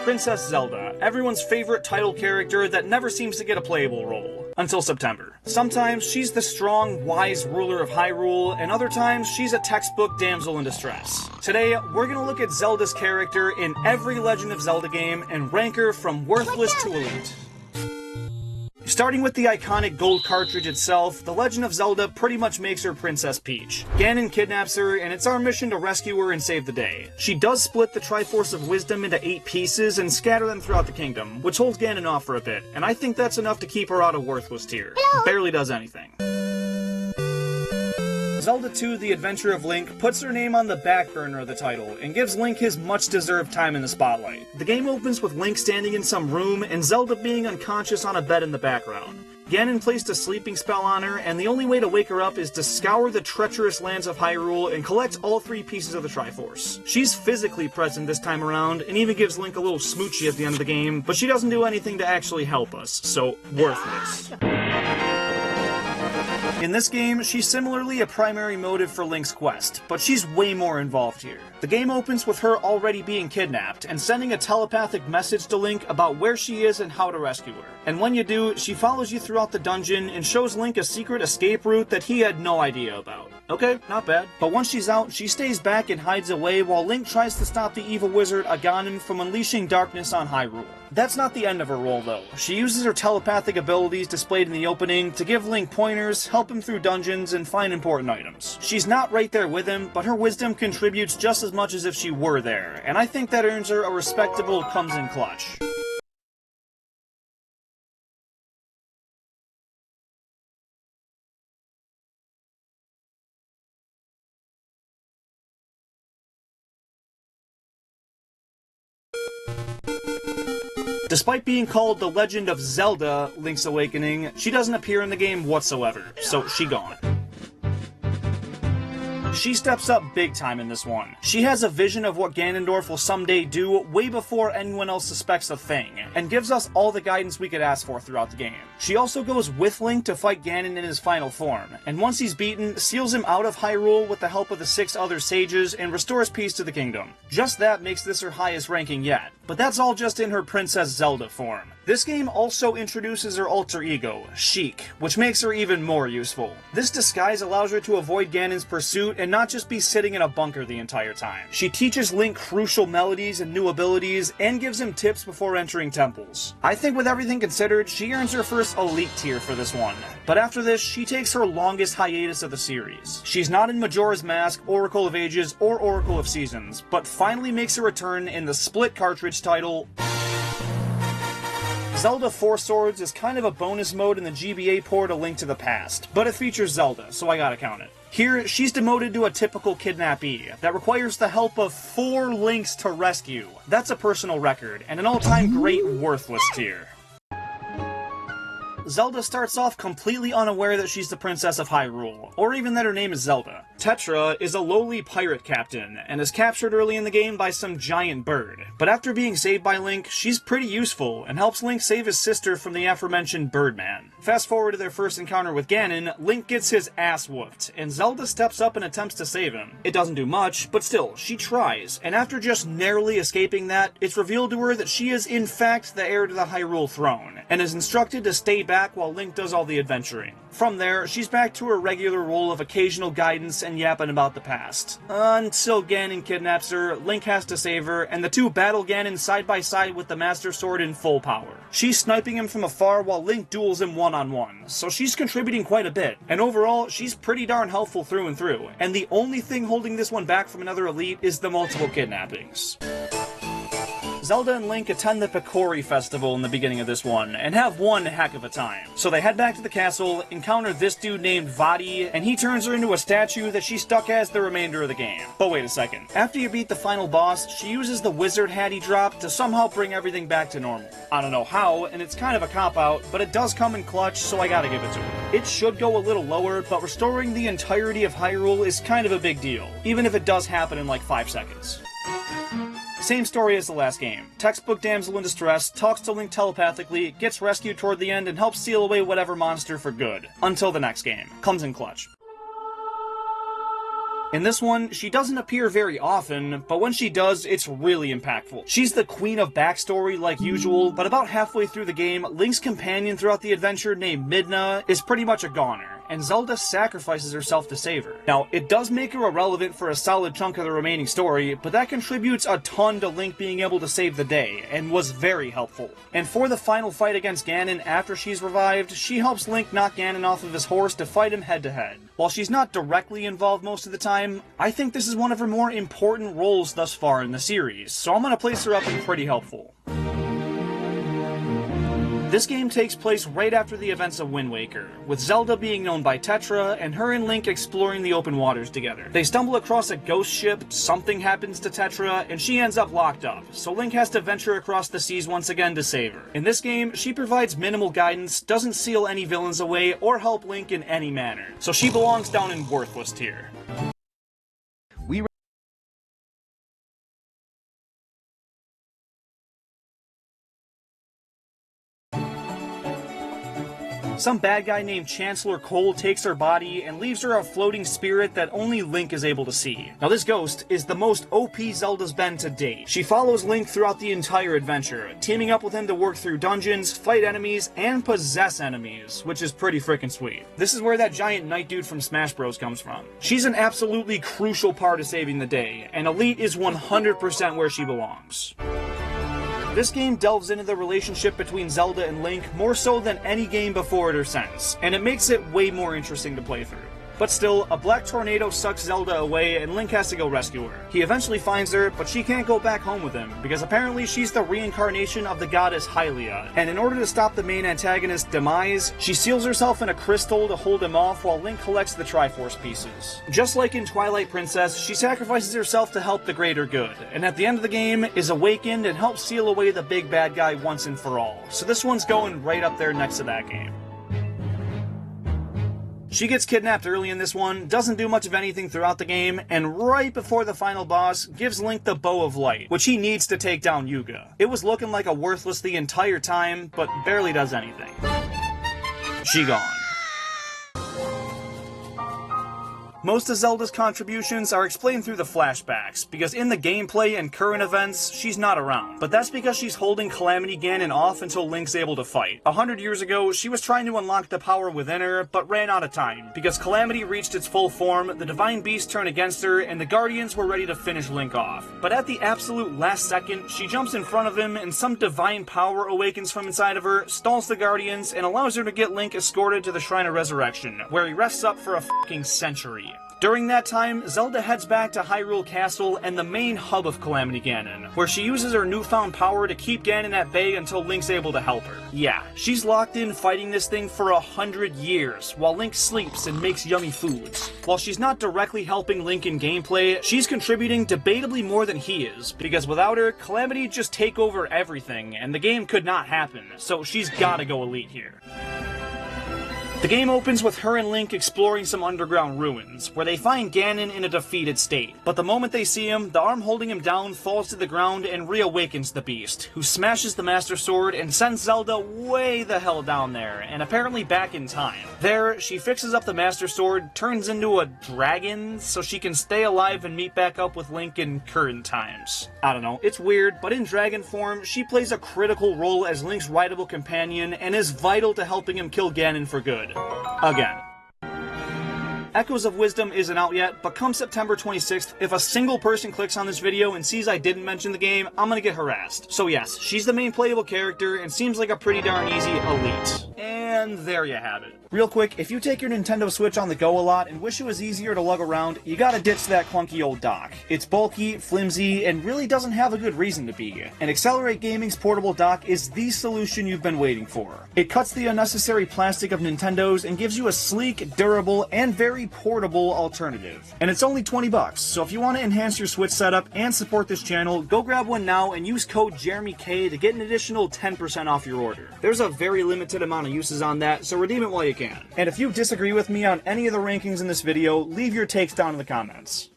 Princess Zelda, everyone's favorite title character that never seems to get a playable role. Until September. Sometimes she's the strong, wise ruler of Hyrule, and other times she's a textbook damsel in distress. Today, we're gonna look at Zelda's character in every Legend of Zelda game and rank her from worthless to elite. Starting with the iconic gold cartridge itself, The Legend of Zelda pretty much makes her Princess Peach. Ganon kidnaps her, and it's our mission to rescue her and save the day. She does split the Triforce of Wisdom into 8 pieces and scatter them throughout the kingdom, which holds Ganon off for a bit, and I think that's enough to keep her out of worthless tier. Barely does anything. Zelda 2: The Adventure of Link puts her name on the back burner of the title, and gives Link his much-deserved time in the spotlight. The game opens with Link standing in some room, and Zelda being unconscious on a bed in the background. Ganon placed a sleeping spell on her, and the only way to wake her up is to scour the treacherous lands of Hyrule and collect all 3 pieces of the Triforce. She's physically present this time around, and even gives Link a little smoochie at the end of the game, but she doesn't do anything to actually help us, so worthless. In this game, she's similarly a primary motive for Link's quest, but she's way more involved here. The game opens with her already being kidnapped, and sending a telepathic message to Link about where she is and how to rescue her. And when you do, she follows you throughout the dungeon and shows Link a secret escape route that he had no idea about. Okay, not bad. But once she's out, she stays back and hides away while Link tries to stop the evil wizard Aganon from unleashing darkness on Hyrule. That's not the end of her role, though. She uses her telepathic abilities displayed in the opening to give Link pointers, help him through dungeons, and find important items. She's not right there with him, but her wisdom contributes just as much as if she were there, and I think that earns her a respectable comes in clutch. Despite being called The Legend of Zelda: Link's Awakening, she doesn't appear in the game whatsoever, so she gone. She steps up big time in this one. She has a vision of what Ganondorf will someday do way before anyone else suspects a thing, and gives us all the guidance we could ask for throughout the game. She also goes with Link to fight Ganon in his final form, and once he's beaten, seals him out of Hyrule with the help of the 6 other sages and restores peace to the kingdom. Just that makes this her highest ranking yet, but that's all just in her Princess Zelda form. This game also introduces her alter ego, Sheik, which makes her even more useful. This disguise allows her to avoid Ganon's pursuit and not just be sitting in a bunker the entire time. She teaches Link crucial melodies and new abilities, and gives him tips before entering temples. I think with everything considered, she earns her first elite tier for this one. But after this, she takes her longest hiatus of the series. She's not in Majora's Mask, Oracle of Ages, or Oracle of Seasons, but finally makes a return in the split cartridge title Zelda 4 Swords is kind of a bonus mode in the GBA port A Link to the Past, but it features Zelda, so I gotta count it. Here, she's demoted to a typical kidnappee that requires the help of 4 Links to rescue. That's a personal record, and an all-time great worthless tier. Zelda starts off completely unaware that she's the Princess of Hyrule, or even that her name is Zelda. Tetra is a lowly pirate captain, and is captured early in the game by some giant bird. But after being saved by Link, she's pretty useful, and helps Link save his sister from the aforementioned Birdman. Fast forward to their first encounter with Ganon, Link gets his ass whooped, and Zelda steps up and attempts to save him. It doesn't do much, but still, she tries, and after just narrowly escaping that, it's revealed to her that she is in fact the heir to the Hyrule throne, and is instructed to stay back while Link does all the adventuring. From there, she's back to her regular role of occasional guidance and yapping about the past. Until Ganon kidnaps her, Link has to save her, and the two battle Ganon side by side with the Master Sword in full power. She's sniping him from afar while Link duels him one-on-one, so she's contributing quite a bit, and overall, she's pretty darn helpful through and through, and the only thing holding this one back from another elite is the multiple kidnappings. Zelda and Link attend the Picori Festival in the beginning of this one, and have one heck of a time. So they head back to the castle, encounter this dude named Vaati, and he turns her into a statue that she's stuck as the remainder of the game. But wait a second. After you beat the final boss, she uses the wizard hat he dropped to somehow bring everything back to normal. I don't know how, and it's kind of a cop-out, but it does come in clutch, so I gotta give it to her. It should go a little lower, but restoring the entirety of Hyrule is kind of a big deal, even if it does happen in like 5 seconds. Same story as the last game. Textbook damsel in distress, talks to Link telepathically, gets rescued toward the end, and helps seal away whatever monster for good. Until the next game. Comes in clutch. In this one, she doesn't appear very often, but when she does, it's really impactful. She's the queen of backstory like usual, but about halfway through the game, Link's companion throughout the adventure named Midna is pretty much a goner, and Zelda sacrifices herself to save her. Now, it does make her irrelevant for a solid chunk of the remaining story, but that contributes a ton to Link being able to save the day, and was very helpful. And for the final fight against Ganon after she's revived, she helps Link knock Ganon off of his horse to fight him head to head. While she's not directly involved most of the time, I think this is one of her more important roles thus far in the series, so I'm gonna place her up as pretty helpful. This game takes place right after the events of Wind Waker, with Zelda being known by Tetra, and her and Link exploring the open waters together. They stumble across a ghost ship, something happens to Tetra, and she ends up locked up, so Link has to venture across the seas once again to save her. In this game, she provides minimal guidance, doesn't seal any villains away, or help Link in any manner, so she belongs down in worthless tier. Some bad guy named Chancellor Cole takes her body and leaves her a floating spirit that only Link is able to see. Now this ghost is the most OP Zelda's been to date. She follows Link throughout the entire adventure, teaming up with him to work through dungeons, fight enemies, and possess enemies, which is pretty freaking sweet. This is where that giant knight dude from Smash Bros comes from. She's an absolutely crucial part of saving the day, and Elite is 100% where she belongs. This game delves into the relationship between Zelda and Link more so than any game before it or since, and it makes it way more interesting to play through. But still, a black tornado sucks Zelda away and Link has to go rescue her. He eventually finds her, but she can't go back home with him, because apparently she's the reincarnation of the goddess Hylia, and in order to stop the main antagonist's demise, she seals herself in a crystal to hold him off while Link collects the Triforce pieces. Just like in Twilight Princess, she sacrifices herself to help the greater good, and at the end of the game, is awakened and helps seal away the big bad guy once and for all. So this one's going right up there next to that game. She gets kidnapped early in this one, doesn't do much of anything throughout the game, and right before the final boss, gives Link the Bow of Light, which he needs to take down Yuga. It was looking like a worthless the entire time, but barely does anything. She gone. Most of Zelda's contributions are explained through the flashbacks, because in the gameplay and current events, she's not around. But that's because she's holding Calamity Ganon off until Link's able to fight. 100 years ago, she was trying to unlock the power within her, but ran out of time. Because Calamity reached its full form, the Divine Beast turned against her, and the Guardians were ready to finish Link off. But at the absolute last second, she jumps in front of him, and some divine power awakens from inside of her, stalls the Guardians, and allows her to get Link escorted to the Shrine of Resurrection, where he rests up for a fucking century. During that time, Zelda heads back to Hyrule Castle and the main hub of Calamity Ganon, where she uses her newfound power to keep Ganon at bay until Link's able to help her. Yeah, she's locked in fighting this thing for 100 years, while Link sleeps and makes yummy foods. While she's not directly helping Link in gameplay, she's contributing debatably more than he is, because without her, Calamity just take over everything, and the game could not happen, so she's gotta go Elite here. The game opens with her and Link exploring some underground ruins, where they find Ganon in a defeated state. But the moment they see him, the arm holding him down falls to the ground and reawakens the beast, who smashes the Master Sword and sends Zelda way the hell down there, and apparently back in time. There, she fixes up the Master Sword, turns into a dragon, so she can stay alive and meet back up with Link in current times. I don't know, it's weird, but in dragon form, she plays a critical role as Link's rideable companion, and is vital to helping him kill Ganon for good. Again. Echoes of Wisdom isn't out yet, but come September 26th, if a single person clicks on this video and sees I didn't mention the game, I'm gonna get harassed. So yes, she's the main playable character and seems like a pretty darn easy Elite. And there you have it. Real quick, if you take your Nintendo Switch on the go a lot and wish it was easier to lug around, you gotta ditch that clunky old dock. It's bulky, flimsy, and really doesn't have a good reason to be. And Accelerate Gaming's portable dock is the solution you've been waiting for. It cuts the unnecessary plastic of Nintendo's and gives you a sleek, durable, and very portable alternative. And it's only 20 bucks, so if you want to enhance your Switch setup and support this channel, go grab one now and use code JeremyK to get an additional 10% off your order. There's a very limited amount of uses on that, so redeem it while you can. And if you disagree with me on any of the rankings in this video, leave your takes down in the comments.